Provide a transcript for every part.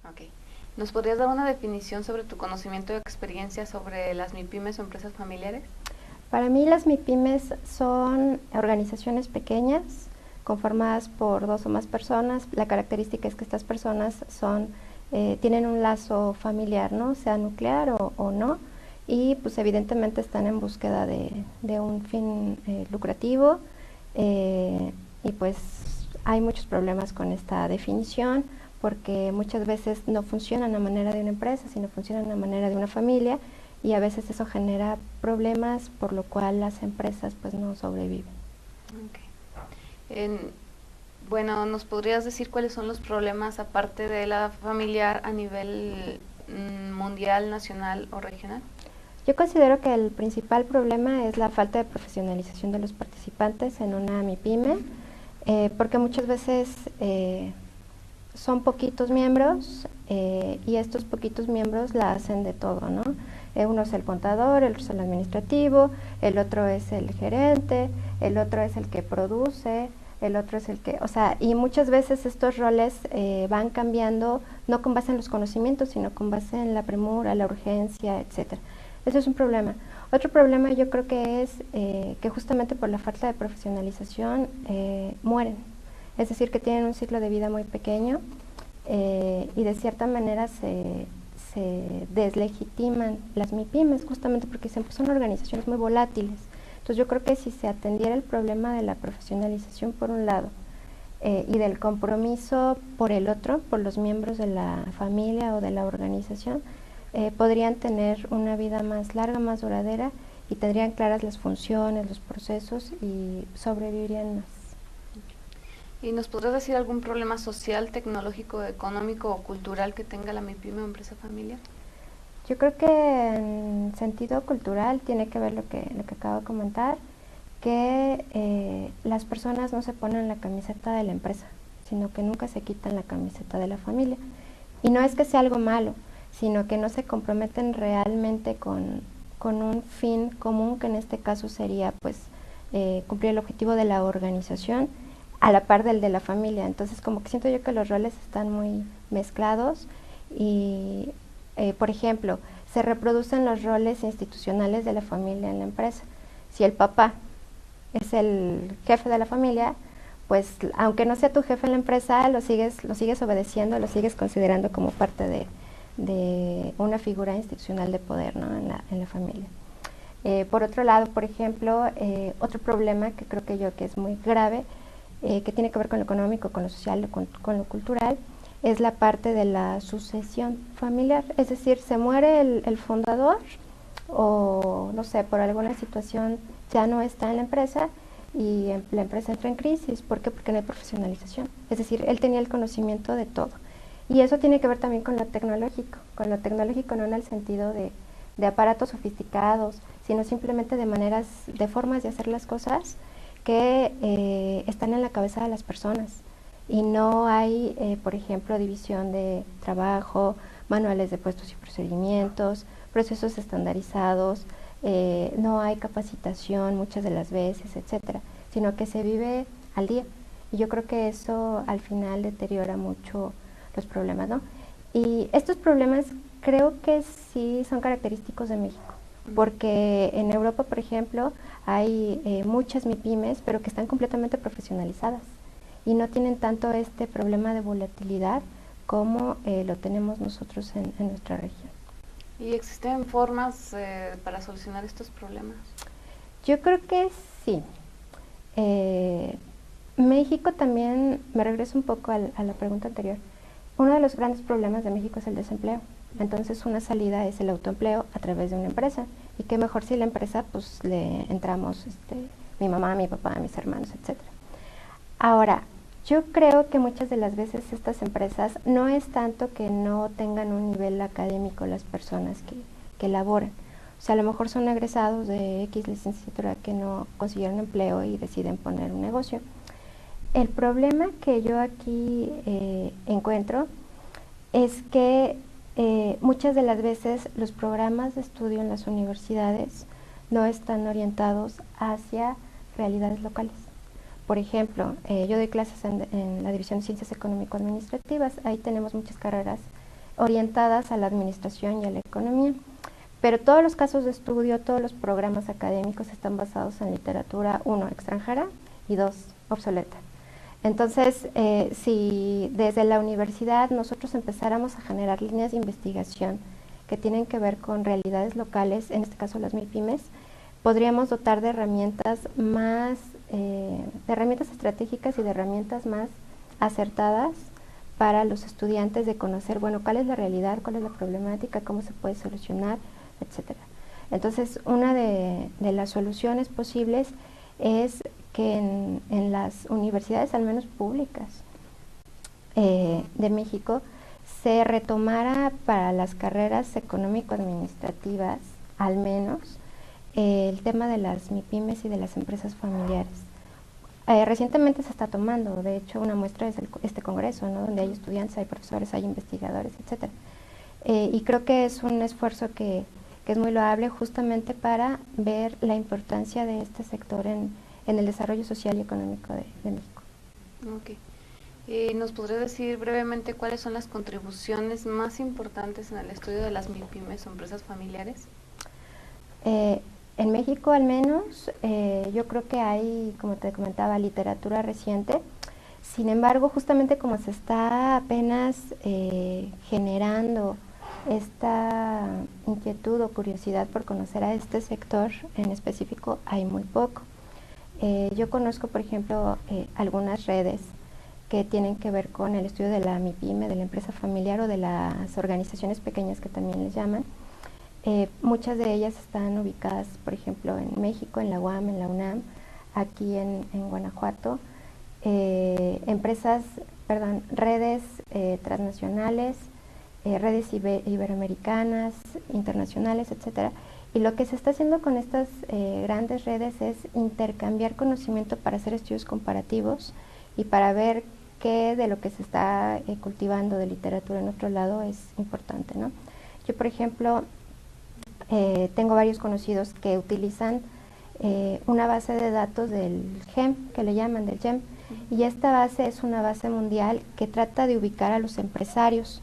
Ok. ¿Nos podrías dar una definición sobre tu conocimiento y experiencia sobre las MIPYMES o empresas familiares? Para mí las MIPYMES son organizaciones pequeñas conformadas por 2 o más personas. La característica es que estas personas tienen un lazo familiar, ¿no? Sea nuclear o no, y pues evidentemente están en búsqueda de un fin lucrativo, y pues hay muchos problemas con esta definición porque muchas veces no funcionan a manera de una empresa, sino funcionan a manera de una familia, y a veces eso genera problemas por lo cual las empresas pues no sobreviven. Okay. Bueno, ¿nos podrías decir cuáles son los problemas aparte de la familiar a nivel mundial, nacional o regional? Yo considero que el principal problema es la falta de profesionalización de los participantes en una MIPYME, porque muchas veces son poquitos miembros, y estos poquitos miembros la hacen de todo, ¿no? Uno es el contador, el otro es el administrativo, el otro es el gerente, el otro es el que produce, el otro es el que, o sea, y muchas veces estos roles van cambiando no con base en los conocimientos, sino con base en la premura, la urgencia, etcétera. Eso es un problema. Otro problema yo creo que es que justamente por la falta de profesionalización mueren. Es decir, que tienen un ciclo de vida muy pequeño, y de cierta manera se deslegitiman las MIPYMES justamente porque siempre son organizaciones muy volátiles. Entonces yo creo que si se atendiera el problema de la profesionalización por un lado, y del compromiso por el otro, por los miembros de la familia o de la organización, podrían tener una vida más larga, más duradera, y tendrían claras las funciones, los procesos, y sobrevivirían más. ¿Y nos podrías decir algún problema social, tecnológico, económico o cultural que tenga la MIPYME o empresa familiar? Yo creo que en sentido cultural tiene que ver lo que acabo de comentar, que las personas no se ponen la camiseta de la empresa, sino que nunca se quitan la camiseta de la familia. Y no es que sea algo malo, sino que no se comprometen realmente con un fin común, que en este caso sería pues cumplir el objetivo de la organización a la par del de la familia. Entonces como que siento yo que los roles están muy mezclados y por ejemplo, se reproducen los roles institucionales de la familia en la empresa. Si el papá es el jefe de la familia, pues aunque no sea tu jefe en la empresa, lo sigues obedeciendo, lo sigues considerando como parte de una figura institucional de poder, ¿no? en la familia. Por otro lado, por ejemplo, otro problema que creo que yo que es muy grave, que tiene que ver con lo económico, con lo social, con lo cultural, es la parte de la sucesión familiar. Es decir, se muere el fundador o, no sé, por alguna situación ya no está en la empresa y la empresa entra en crisis. ¿Por qué? Porque no hay profesionalización. Es decir, él tenía el conocimiento de todo. Y eso tiene que ver también con lo tecnológico no en el sentido de aparatos sofisticados, sino simplemente de formas de hacer las cosas que están en la cabeza de las personas. Y no hay, por ejemplo, división de trabajo, manuales de puestos y procedimientos, procesos estandarizados, no hay capacitación muchas de las veces, etcétera, sino que se vive al día. Y yo creo que eso al final deteriora mucho los problemas, ¿no? Y estos problemas creo que sí son característicos de México, porque en Europa, por ejemplo, hay muchas MIPYMES, pero que están completamente profesionalizadas y no tienen tanto este problema de volatilidad como lo tenemos nosotros en nuestra región. ¿Y existen formas para solucionar estos problemas? Yo creo que sí. México también, me regreso un poco a la pregunta anterior, uno de los grandes problemas de México es el desempleo. Entonces una salida es el autoempleo a través de una empresa. Y qué mejor si la empresa pues le entramos mi mamá, mi papá, mis hermanos, etcétera. Ahora, yo creo que muchas de las veces estas empresas no es tanto que no tengan un nivel académico las personas que laboran. O sea, a lo mejor son egresados de X licenciatura que no consiguieron empleo y deciden poner un negocio. El problema que yo aquí encuentro es que muchas de las veces los programas de estudio en las universidades no están orientados hacia realidades locales. Por ejemplo, yo doy clases en la División de Ciencias Económico-Administrativas, ahí tenemos muchas carreras orientadas a la administración y a la economía. Pero todos los casos de estudio, todos los programas académicos están basados en literatura, uno, extranjera y dos, obsoleta. Entonces, si desde la universidad nosotros empezáramos a generar líneas de investigación que tienen que ver con realidades locales, en este caso las MIPYMES, podríamos dotar de herramientas más, de herramientas estratégicas y de herramientas más acertadas para los estudiantes de conocer, bueno, cuál es la realidad, cuál es la problemática, cómo se puede solucionar, etcétera. Entonces, una de las soluciones posibles es que en las universidades, al menos públicas, de México, se retomara para las carreras económico-administrativas, al menos, el tema de las MIPYMES y de las empresas familiares. Recientemente se está tomando, de hecho, una muestra es este congreso, ¿no? Donde hay estudiantes, hay profesores, hay investigadores, etcétera. Y creo que es un esfuerzo que es muy loable justamente para ver la importancia de este sector en el desarrollo social y económico de México. Ok. ¿Nos podría decir brevemente cuáles son las contribuciones más importantes en el estudio de las MIPYMES o empresas familiares? En México, al menos, yo creo que hay, como te comentaba, literatura reciente. Sin embargo, justamente como se está apenas generando esta inquietud o curiosidad por conocer a este sector en específico, hay muy poco. Yo conozco, por ejemplo, algunas redes que tienen que ver con el estudio de la MIPYME, de la empresa familiar o de las organizaciones pequeñas que también les llaman. Muchas de ellas están ubicadas, por ejemplo, en México, en la UAM, en la UNAM, aquí en Guanajuato. Redes transnacionales, redes iberoamericanas, internacionales, etcétera. Y lo que se está haciendo con estas grandes redes es intercambiar conocimiento para hacer estudios comparativos y para ver qué de lo que se está cultivando de literatura en otro lado es importante, ¿no? Yo, por ejemplo, tengo varios conocidos que utilizan una base de datos del GEM, que le llaman del GEM, y esta base es una base mundial que trata de ubicar a los empresarios.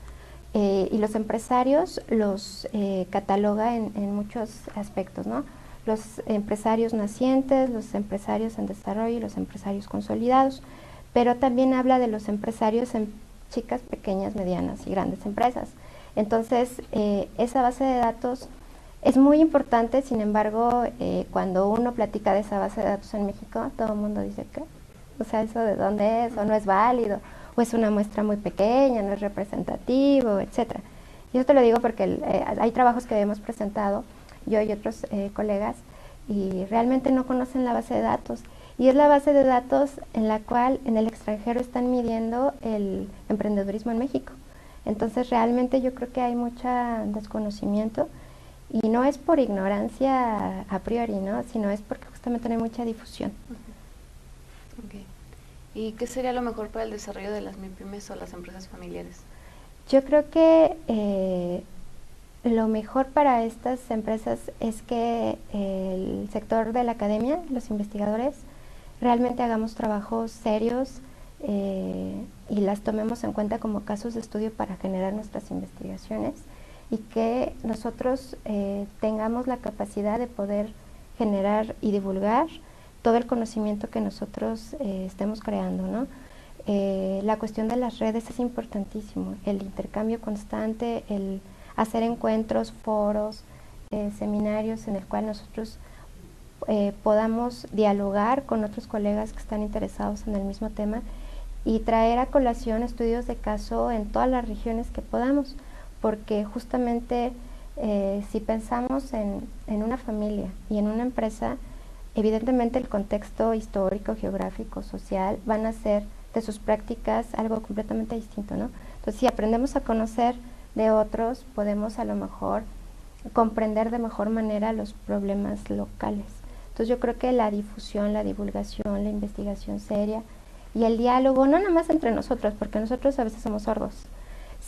Y los empresarios los cataloga en muchos aspectos, ¿no? Los empresarios nacientes, los empresarios en desarrollo y los empresarios consolidados, pero también habla de los empresarios en chicas, pequeñas, medianas y grandes empresas. Entonces, esa base de datos es muy importante. Sin embargo, cuando uno platica de esa base de datos en México, todo el mundo dice que, o sea, ¿eso de dónde es? ¿O no es válido? ¿O es una muestra muy pequeña, no es representativo, etcétera? Yo te lo digo porque hay trabajos que hemos presentado, yo y otros colegas, y realmente no conocen la base de datos. Y es la base de datos en la cual en el extranjero están midiendo el emprendedurismo en México. Entonces, realmente yo creo que hay mucho desconocimiento. Y no es por ignorancia a priori, ¿no? Sino es porque justamente no hay mucha difusión. Okay. ¿Y qué sería lo mejor para el desarrollo de las MIPYMES o las empresas familiares? Yo creo que lo mejor para estas empresas es que el sector de la academia, los investigadores, realmente hagamos trabajos serios y las tomemos en cuenta como casos de estudio para generar nuestras investigaciones, y que nosotros tengamos la capacidad de poder generar y divulgar todo el conocimiento que nosotros estemos creando, ¿no? La cuestión de las redes es importantísimo, el intercambio constante, el hacer encuentros, foros, seminarios en el cual nosotros podamos dialogar con otros colegas que están interesados en el mismo tema y traer a colación estudios de caso en todas las regiones que podamos, porque justamente si pensamos en una familia y en una empresa, evidentemente el contexto histórico, geográfico, social van a ser de sus prácticas algo completamente distinto, ¿no? Entonces, si aprendemos a conocer de otros, podemos a lo mejor comprender de mejor manera los problemas locales. Entonces, yo creo que la difusión, la divulgación, la investigación seria y el diálogo, no nada más entre nosotros, porque nosotros a veces somos sordos,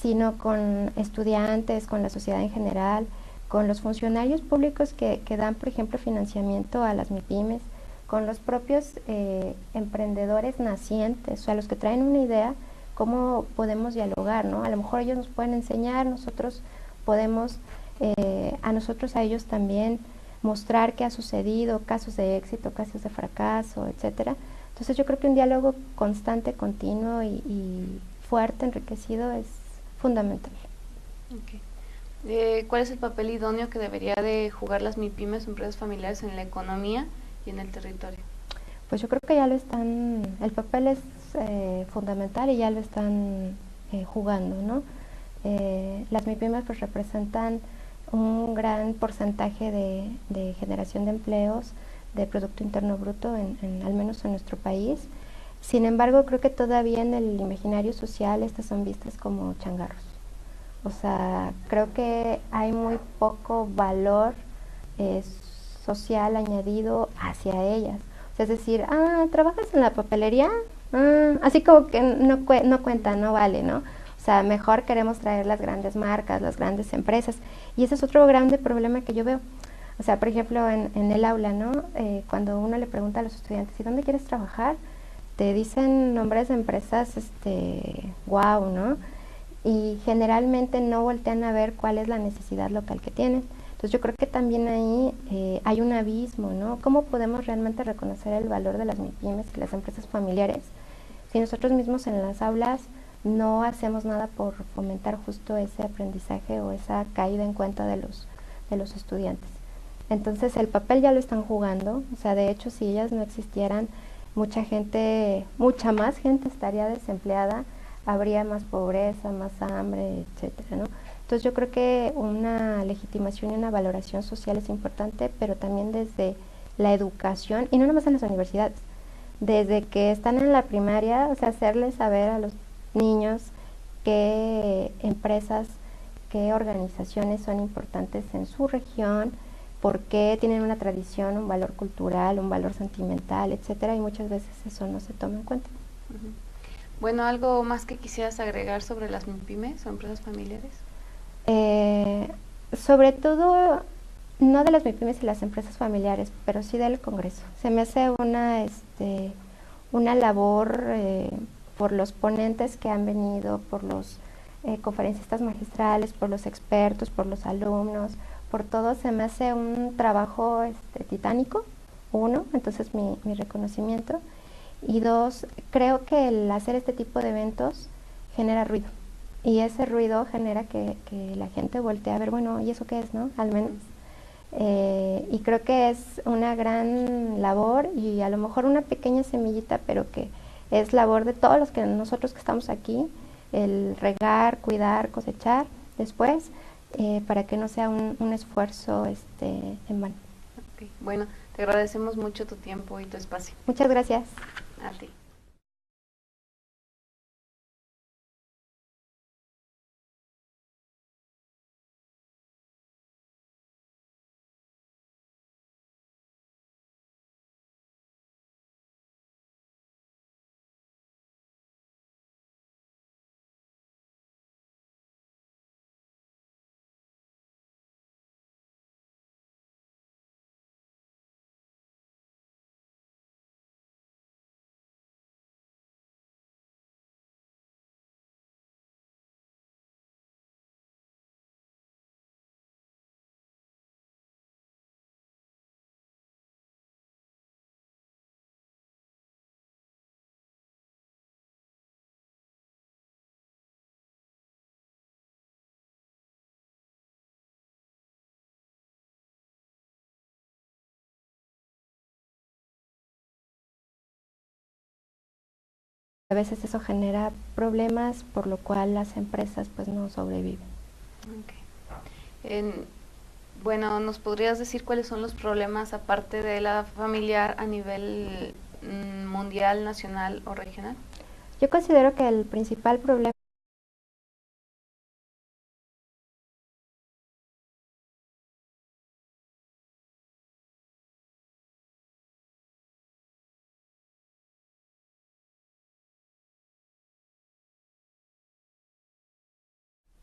sino con estudiantes, con la sociedad en general, con los funcionarios públicos que dan, por ejemplo, financiamiento a las MIPYMES, con los propios emprendedores nacientes, o sea, los que traen una idea, cómo podemos dialogar, ¿no? A lo mejor ellos nos pueden enseñar, nosotros podemos a ellos también mostrar qué ha sucedido, casos de éxito, casos de fracaso, etcétera. Entonces yo creo que un diálogo constante, continuo y fuerte, enriquecido es fundamental. Okay. ¿Cuál es el papel idóneo que debería de jugar las MIPYMES o empresas familiares en la economía y en el territorio? Pues yo creo que ya lo están, el papel es fundamental y ya lo están jugando, ¿no? Las MIPYMES pues representan un gran porcentaje de generación de empleos, de Producto Interno Bruto, al menos en nuestro país. Sin embargo, creo que todavía en el imaginario social estas son vistas como changarros. O sea, creo que hay muy poco valor social añadido hacia ellas. O sea, es decir, ¿trabajas en la papelería? Así como que no cuenta, no vale, ¿no? O sea, mejor queremos traer las grandes marcas, las grandes empresas. Y ese es otro grande problema que yo veo. O sea, por ejemplo, en el aula, ¿no? Cuando uno le pregunta a los estudiantes, ¿y dónde quieres trabajar? Te dicen nombres de empresas, wow, ¿no? Y generalmente no voltean a ver cuál es la necesidad local que tienen. Entonces yo creo que también ahí hay un abismo, ¿no? ¿Cómo podemos realmente reconocer el valor de las MIPYMES y las empresas familiares si nosotros mismos en las aulas no hacemos nada por fomentar justo ese aprendizaje o esa caída en cuenta de los estudiantes? Entonces el papel ya lo están jugando, o sea, de hecho si ellas no existieran, mucha más gente estaría desempleada, habría más pobreza, más hambre, etcétera, ¿no? Entonces yo creo que una legitimación y una valoración social es importante, pero también desde la educación, y no nomás en las universidades, desde que están en la primaria, o sea, hacerles saber a los niños qué empresas, qué organizaciones son importantes en su región, por qué tienen una tradición, un valor cultural, un valor sentimental, etcétera, y muchas veces eso no se toma en cuenta. Bueno, ¿algo más que quisieras agregar sobre las MIPYMES o empresas familiares? Sobre todo, no de las MIPYMES y las empresas familiares, pero sí del Congreso. Se me hace una labor por los ponentes que han venido, por los conferencistas magistrales, por los expertos, por los alumnos, por todo. Se me hace un trabajo titánico, uno, entonces mi reconocimiento. Y dos, creo que el hacer este tipo de eventos genera ruido. Y ese ruido genera que la gente voltee a ver, bueno, ¿y eso qué es, no? Al menos. Y creo que es una gran labor y a lo mejor una pequeña semillita, pero que es labor de todos nosotros que estamos aquí, el regar, cuidar, cosechar después, para que no sea un esfuerzo en vano. Okay. Bueno, te agradecemos mucho tu tiempo y tu espacio. Muchas gracias. A ti. A veces eso genera problemas, por lo cual las empresas pues no sobreviven. Okay. Bueno, ¿nos podrías decir cuáles son los problemas aparte de la familiar a nivel mundial, nacional o regional? Yo considero que el principal problema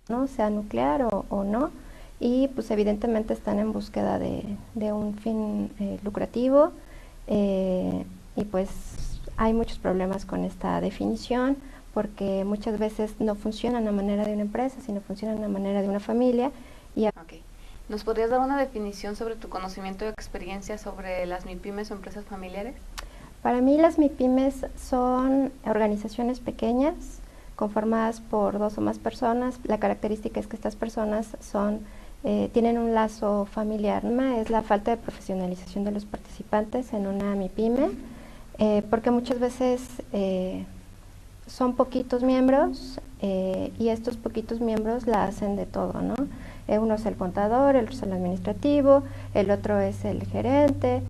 no sea nuclear o no, y pues evidentemente están en búsqueda de un fin lucrativo, y pues hay muchos problemas con esta definición porque muchas veces no funcionan a manera de una empresa, sino funcionan a manera de una familia. Okay. ¿Nos podrías dar una definición sobre tu conocimiento y experiencia sobre las MIPYMES o empresas familiares? Para mí las MIPYMES son organizaciones pequeñas conformadas por 2 o más personas. La característica es que estas personas tienen un lazo familiar. Una es la falta de profesionalización de los participantes en una MIPYME, porque muchas veces son poquitos miembros y estos poquitos miembros la hacen de todo, ¿no? Uno es el contador, el otro es el administrativo, el otro es el gerente.